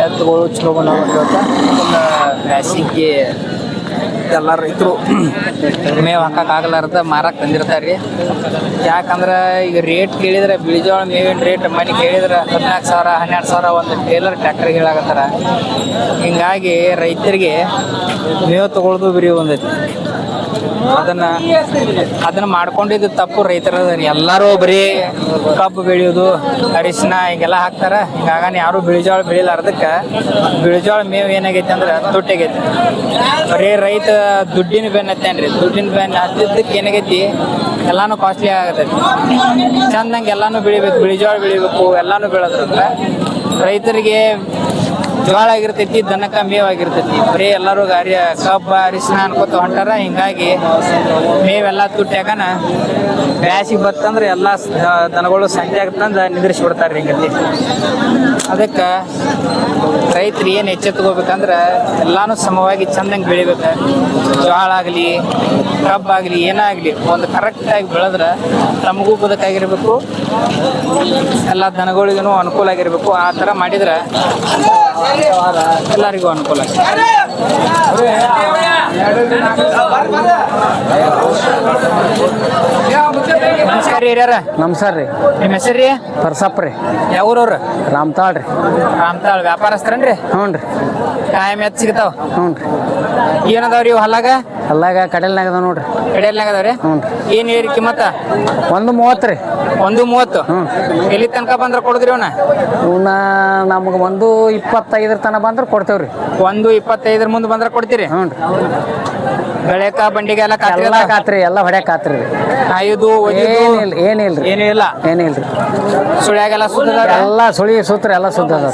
ಎತ್ತುಗಳು ಚಲೋ ಬಂದಾವ ಬ್ಯಾಸಿಗೆ ಎಲ್ಲ ರೈತರು ಮೇವು ಹಾಕಕ್ಕಾಗಲಾರ್ದ ಮಾರಕ್ಕೆ ತಂದಿರ್ತಾರೆ ರೀ. ಯಾಕಂದ್ರೆ ಈಗ ರೇಟ್ ಕೇಳಿದ್ರೆ ಬಿಳಿಜೋಳ ಮೇವಿನ ರೇಟ್ ಮನೆ ಕೇಳಿದ್ರೆ 14,000 12,000 ಒಂದು ಟೇಲರ್ ಟ್ರ್ಯಾಕ್ಟರ್ಗೆ ಹೇಳಾಕತ್ತಾರ. ಹಿಂಗಾಗಿ ರೈತರಿಗೆ ಮೇವು ತಗೊಳ್ಳೋದು ಬಿರಿ ಒಂದೈತಿ. ಅದನ್ನ ಮಾಡ್ಕೊಂಡಿದ್ದು ತಪ್ಪು ರೈತರ. ಎಲ್ಲರೂ ಬರೀ ಕಬ್ಬು ಬೆಳೆಯೋದು ಅರಿಶಿನ ಹಿಂಗೆಲ್ಲ ಹಾಕ್ತಾರ. ಹಿಂಗಾಗ ಯಾರು ಬಿಳಿಜೋಳ ಬೆಳಿಲಾರ್ದಕ್ಕೆ ಬಿಳಿಜೋಳ ಮೇವು ಏನಾಗೈತಿ ಅಂದ್ರೆ ತುಟ್ಟಾಗೈತಿ. ಬರೀ ರೈತ ದುಡ್ಡಿನ ಬೆನ್ನ ಹತ್ತೇನ್ರಿ. ದುಡ್ಡಿನ ಬೆನ್ನ ಹತ್ತಿದ್ದಕ್ಕೆ ಏನಾಗೈತಿ ಎಲ್ಲಾನು ಕಾಸ್ಟ್ಲಿ ಆಗತೈತಿ. ಚಂದಂಗೆ ಎಲ್ಲಾನು ಬೆಳಿಬೇಕು, ಬಿಳಿಜೋಳ ಬೆಳಿಬೇಕು, ಎಲ್ಲಾನು ಬೆಳೆದ್ರಂದ್ರೆ ರೈತರಿಗೆ ಜೋಳ ಆಗಿರ್ತೈತಿ, ದನಕ್ಕ ಮೇವಾಗಿರ್ತೈತಿ. ಬರೀ ಎಲ್ಲರೂ ಕಬ್ಬ ಅರಿಶಿನ ಅನ್ಕೋತ ಹೊಂಟಾರ. ಹಿಂಗಾಗಿ ಮೇವೆಲ್ಲ ತುಟ್ಟ್ಯಾಗನ ಬ್ಯಾಸಿಗೆ ಬತ್ತಂದ್ರೆ ಎಲ್ಲ ದನಗಳು ಸಂಜೆ ಆಗ್ತಂದು ನಿಂದ್ರಿಸಿ ಬಿಡ್ತಾರೆ ಹಿಂಗತಿ. ಅದಕ್ಕೆ ರೈತರು ಏನು ಎಚ್ಚೆತ್ಕೋಬೇಕಂದ್ರೆ ಎಲ್ಲಾನು ಸಮವಾಗಿ ಚಂದಂಗೆ ಬೆಳಿಬೇಕು. ಜೋಳ ಆಗಲಿ ಕಬ್ಬಾಗಲಿ ಏನಾಗಲಿ ಒಂದು ಕರೆಕ್ಟಾಗಿ ಬೆಳೆದ್ರೆ ತಮಗೂ ಬದುಕಾಗಿರ್ಬೇಕು, ಎಲ್ಲ ದನಗಳಿಗೂ ಅನುಕೂಲ ಆಗಿರ್ಬೇಕು. ಆ ಥರ ಮಾಡಿದ್ರೆ ಎಲ್ಲರಿಗೂ ಅನುಕೂಲ. ನಮಸ್ಕಾರ ರೀ ಹಿರಿಯರ. ನಮಸ್ಕಾರ ರೀ. ನಿಮ್ಮ ಹೆಸರು ರೀ? ಪರ್ಸಪ್ಪ ರೀ. ಯಾವ್ರವ್ರು? ರಾಮತಾಳ್ ರೀ. ರಾಮತಾಳ್ ವ್ಯಾಪಾರಸ್ಥರನ್ರಿ? ಹ್ಞೂ ರೀ. ಕಾಯಂ ಎತ್ತು ಸಿಗ್ತಾವ? ಹ್ಞೂ ರೀ. ಏನದಾವ್ರಿ ಇವು ಹಲ್ಲಾಗ? ಹಲ್ಲಾಗ ಕಡೆಲ್ನಾಗ ಅದಾವ ನೋಡ್ರಿ. ಕಡೆಯಲ್ನಾಗ ಅದಾವ್ರಿ? ಹ್ಞೂ ರೀ. ಏನು ಹೇಳಿ ಕಿಮ್ಮತ್ತ? 1.30 ರೀ. 1.30. ಹ್ಞೂ. ಎಲ್ಲಿ ತನಕ ಬಂದ್ರೆ ಕೊಡಿದ್ರಿ ಅವನ್ನ? ಇವನ್ನ ನಮ್ಗೆ 1.25 ತನಕ ಬಂದ್ರೆ ಕೊಡ್ತೇವೆ ರೀ. 1.25 ಮುಂದೆ ಬಂದ್ರೆ ಕೊಡ್ತೀರಿ? ಹ್ಞೂ ರೀ. ಬೆಳೆಕ ಬಂಡಿಗೆ ಎಲ್ಲ ಎಲ್ಲ ಕಾತ್ರಿ, ಎಲ್ಲ ಹೊಡ್ಯಾಕ ಕಾತ್ರಿ. ಆಯುದು ಏನಿಲ್ಲ, ಏನಿಲ್ಲ ರೀ. ಏನೂ ಇಲ್ಲ, ಏನಿಲ್ಲ ರೀ. ಸುಳ್ಯಾಗೆಲ್ಲ ಸುದ್ದ ಎಲ್ಲ ಸುಳಿ ಸೂತ್ರ ಎಲ್ಲ ಸುದ್ದ ಅದ.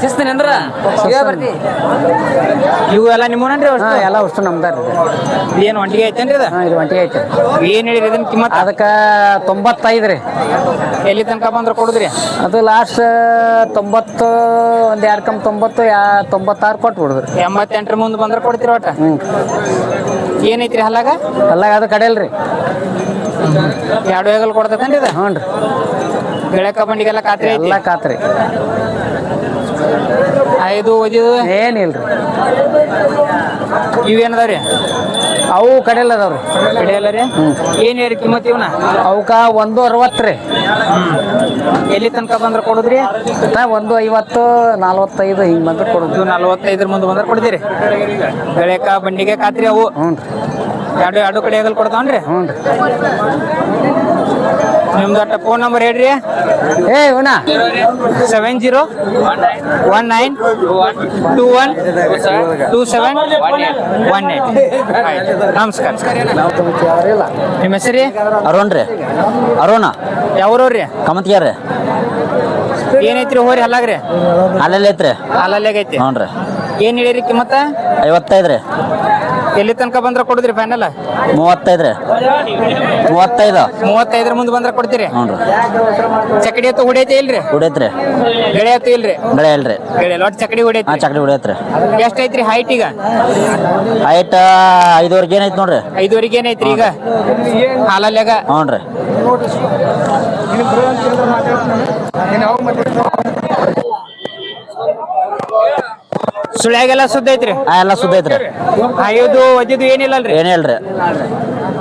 ಇವು ಎಲ್ಲ ನಿಮ್ಮನನ್ರಿ? ಹಾಂ, ಎಲ್ಲ ಅಷ್ಟು ನಮ್ದಾರ ರೀ. ಏನು ಒಂಟಿಗೆ ಐತೇನ್ರಿ ಇದು? ಹಾಂ, ಇದು ಒಂಟಿಗೆ ಐತೆ. ಏನು ಹೇಳಿರಿ ಇದನ್ನ ಕಿಮ್ಮತ್ತ? ಅದಕ್ಕೆ 95 ರೀ. ಎಲ್ಲಿ ತನಕ ಬಂದ್ರೆ ಕೊಡುದ್ರಿ? ಅದು ಲಾಸ್ಟ್ 90, ಒಂದು 2 ಕಮ್ 90, 96 ಕೊಟ್ಟು ಬಿಡುದ್ರಿ. 88 ಮುಂದೆ ಬಂದ್ರೆ ಕೊಡ್ತೀರಿ ಒಟ್ಟ? ಹ್ಞೂ. ಏನೈತ್ರಿ ಹಲ್ಲಾಗ? ಹಲ್ಲಾಗ ಅದು ಕಡೆಯಲ್ರಿ. 2 ಹೇಗಲ್ ಕೊಡ್ತೈತೇನ್ರಿ ಇದು? ಹ್ಞೂ ರೀ. ಬೆಳೆಕ ಬಂಡಿಗೆಲ್ಲ ಖಾತ್ರಿ ಐತಿ? ಎಲ್ಲ ಖಾತ್ರಿ. ಐದು ಓದಿದು ಏನಿಲ್ಲ ರೀ. ಇವೇನದಾವ್ರಿ? ಅವು ಕಡೆಯಲ್ಲ ಅದಾವ್ರಿ. ಕಡೆಯಲ್ಲ ರೀ? ಏನು ಹೇಳಿ ಕಿಮ್ಮತ್ ಇವನ? ಅವಕ್ಕ 1.60 ರೀ. ಎಲ್ಲಿ ತನಕ ಬಂದ್ರೆ ಕೊಡುದ್ರಿ? 1.50, 45 ಹಿಂಗೆ ಬಂದ್ರೆ ಕೊಡೋದು. 45 ಮುಂದೆ ಬಂದ್ರೆ ಕೊಡ್ತೀರಿ? ಬೆಳೆಕ ಬಂಡಿಗೆ ಖಾತ್ರಿ ಅವು? ಹ್ಞೂ ರೀ. ಎರಡು ಕಡೆ ಆಗಲ್ ಕೊಡ್ತಾವನ್ರಿ? ಹ್ಞೂ ರೀ. ನಿಮ್ದು ಅಟ್ಟ ಫೋನ್ ನಂಬರ್ ಹೇಳ್ರಿ. ಏ ಇವನ 7019212718. ನಮಸ್ಕಾರ. ನಿಮ್ಮ ಹೆಸರು? ಅರುಣ್ ರೀ. ಅರುಣ. ಯಾವ್ರವ್ರಿ? ಕಮತ್ಗ್ಯಾರ ರೀ. ಏನೈತ್ರಿ ಹೋರಿ ಹಲ್ಲಾಗ್ರಿ? ಅಲ್ಲಲ್ಲಿ ಐತ್ರಿ. ಅಲ್ಲಲ್ಲಾಗೈತಿ? ಹ್ಞೂ ರೀ. ಏನು ಹೇಳಿರಿ ಕಿಮ್ಮತ್ತ? 55 ರೀ. ಎಲ್ಲಿ ತನಕ ಬಂದ್ರೆ ಕೊಡುದ್ರಿ ಫೈನಲ್? 35 ರೀ. 35. 35 ಮುಂದೆ ಬಂದ್ರೆ ಕೊಡ್ತೀರಿ? ಹ್ಞೂ ರೀ. ಚಕಡಿ ಎತ್ತು ಹೊಡಿಯೈತಿ ಇಲ್ರಿ? ಹೊಡೈತ್ರಿ. ಗೆಳೆ ಎತ್ತು ಇಲ್ರಿ? ಬೆಳೆ ಇಲ್ರಿ. ಗೆಳೆ ಒಟ್ಟು ಚಕಡಿ ಹೊಡಿಯೈತಿ? ಹಾಂ, ಚಕಡಿ ಹೊಡಿಯತ್ರಿ. ಎಷ್ಟೈತ್ರಿ ಹೈಟ್ ಈಗ? ಹೈಟ್ 5ವರೆಗೆ ಏನೈತಿ ನೋಡ್ರಿ. 5ವರೆಗೆ ಏನೈತ್ರಿ ಈಗ ಹಾಲಲ್ಯಾಗ? ಹ್ಞೂ ರೀ. ಸುಳ್ಯಾಗೆಲ್ಲ ಸುದ್ದ ಐತ್ರಿ? ಎಲ್ಲ ಸುದ್ದ ಐತ್ರಿ. ಐದು ಒದ್ದಿದ್ದು ಏನಿಲ್ಲ ಅಲ್ರಿ? ಏನಿಲ್ರಿ.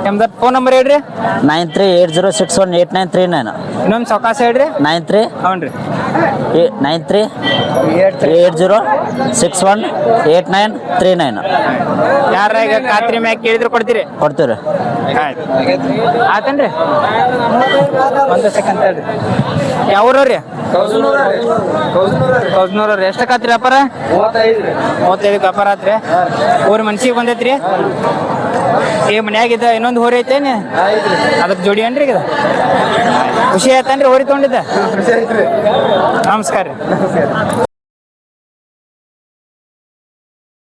ನಿಮ್ದು ಫೋನ್ ನಂಬರ್ ಹೇಳ್ರಿ. 9380618939. ಇನ್ನೊಂದು ಸಾವಕಾಶ ಹೇಳ್ರಿ. 93. ಹ್ಞೂ ರೀ. 9380618939. ಯಾರ ಈಗ ಖಾತ್ರಿ ಮ್ಯಾಗ ಕೇಳಿದ್ರು ಕೊಡ್ತೀರಿ? ಕೊಡ್ತೀವಿ. ಆಯ್ತು ಆತೇನ್ರಿ? ಒಂದು ಸೆಕೆಂಡ್ ಹೇಳ್ರಿ. ಯಾವ್ರವ್ರಿ? ಕೌಸ್ನೂರವ್ರಿ. ಎಷ್ಟು ಖಾತ್ರಿ ವ್ಯಾಪಾರ? 35 ವ್ಯಾಪಾರ ಆತ್ರಿ. ಊರಿ ಮನ್ಸಿಗೆ ಬಂದೈತ್ರಿ? ಏ ಮನ್ಯಾಗಿದ್ದ ಇನ್ನೊಂದು ಹೋರಿ ಐತೇನಿ? ಅದಕ್ಕೆ ಜೋಡಿ ಏನ್ರಿ ಈಗ? ಖುಷಿ ಆಯ್ತನ್ರಿ ಹೋರಿ ತೊಗೊಂಡಿದ್ದ? ನಮಸ್ಕಾರ ರೀ.